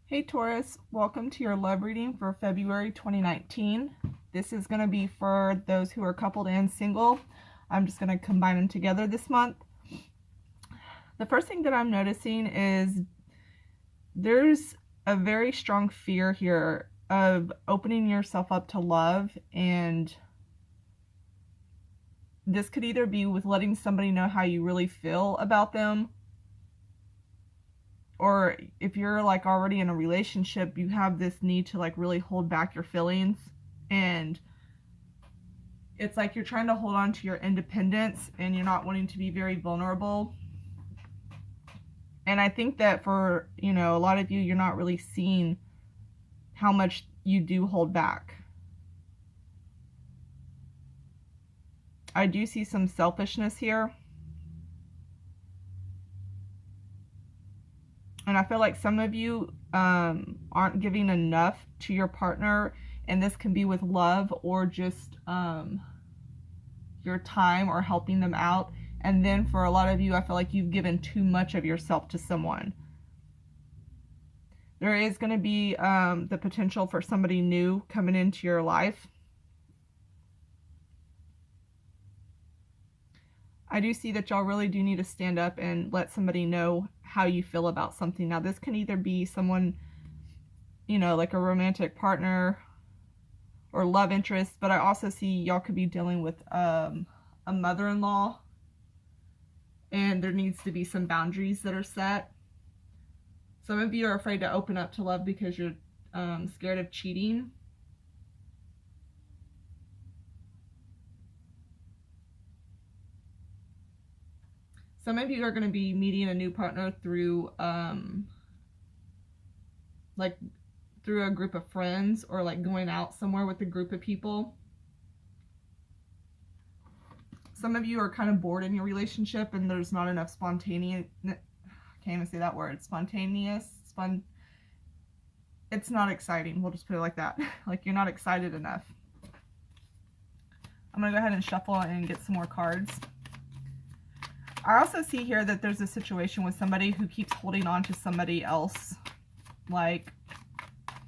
Hey Taurus, welcome to your love reading for February 2019. This is going to be for those who are coupled and single. I'm just going to combine them together this month. The first thing that I'm noticing is there's a very strong fear here of opening yourself up to love, and this could either be with letting somebody know how you really feel about them, or if you're like already in a relationship, you have this need to like really hold back your feelings, and it's like you're trying to hold on to your independence and you're not wanting to be very vulnerable. And I think that for, a lot of you, you're not really seeing how much you do hold back. I do see some selfishness here. And I feel like some of you aren't giving enough to your partner, and this can be with love or just your time or helping them out. And then for a lot of you, I feel like you've given too much of yourself to someone. There is going to be the potential for somebody new coming into your life. I do see that y'all really do need to stand up and let somebody know how you feel about something. Now, this can either be someone, like a romantic partner or love interest, but I also see y'all could be dealing with a mother-in-law, and there needs to be some boundaries that are set. Some of you are afraid to open up to love because you're scared of cheating. Some of you are going to be meeting a new partner through through a group of friends, or like going out somewhere with a group of people. Some of you are kind of bored in your relationship and there's not enough spontaneous, I can't even say that word, it's not exciting. We'll just put it like that. Like you're not excited enough. I'm going to go ahead and shuffle and get some more cards. I also see here that there's a situation with somebody who keeps holding on to somebody else. Like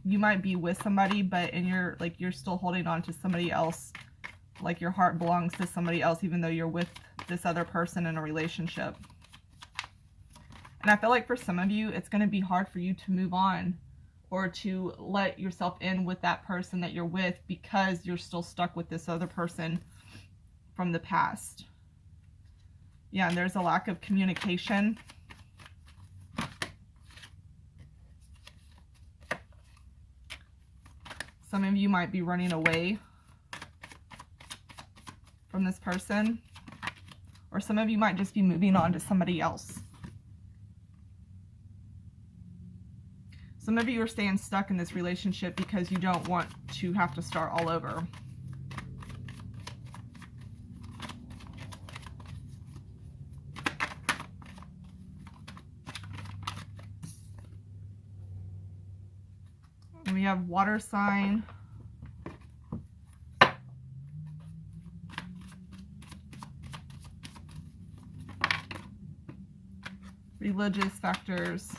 you might be with somebody, but you're still holding on to somebody else. Like your heart belongs to somebody else, even though you're with this other person in a relationship. And I feel like for some of you, it's going to be hard for you to move on or to let yourself in with that person that you're with, because you're still stuck with this other person from the past. Yeah, and there's a lack of communication. Some of you might be running away from this person, or some of you might just be moving on to somebody else. Some of you are staying stuck in this relationship because you don't want to have to start all over. And we have water sign, religious factors.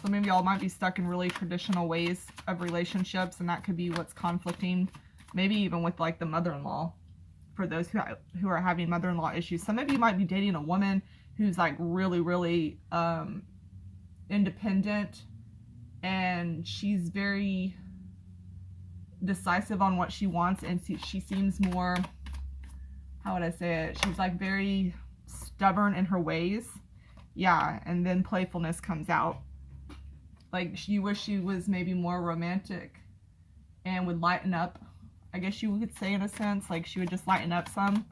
Some of y'all might be stuck in really traditional ways of relationships, and that could be what's conflicting, maybe even with like the mother-in-law, for those who are having mother-in-law issues. Some of you might be dating a woman who's like really independent, and she's very decisive on what she wants, and she seems more, how would I say it, she's like very stubborn in her ways. Yeah, and then playfulness comes out. Like you wish she was maybe more romantic and would lighten up, I guess you could say, in a sense. Like she would just lighten up some.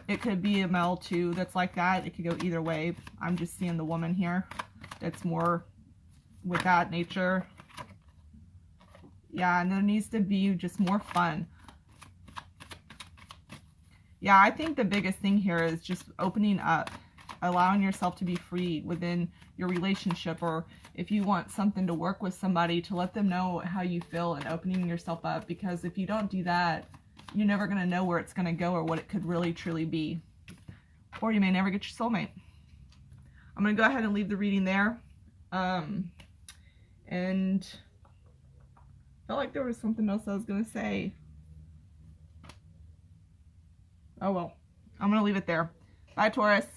It could be a male too that's like that. It could go either way. I'm just seeing the woman here that's more with that nature. Yeah, and there needs to be just more fun. Yeah, I think the biggest thing here is just opening up, allowing yourself to be free within your relationship, or if you want something to work with somebody, to let them know how you feel and opening yourself up. Because if you don't do that, you're never going to know where it's going to go or what it could really truly be. Or you may never get your soulmate. I'm going to go ahead and leave the reading there. And I felt like there was something else I was going to say. Oh well, I'm going to leave it there. Bye, Taurus.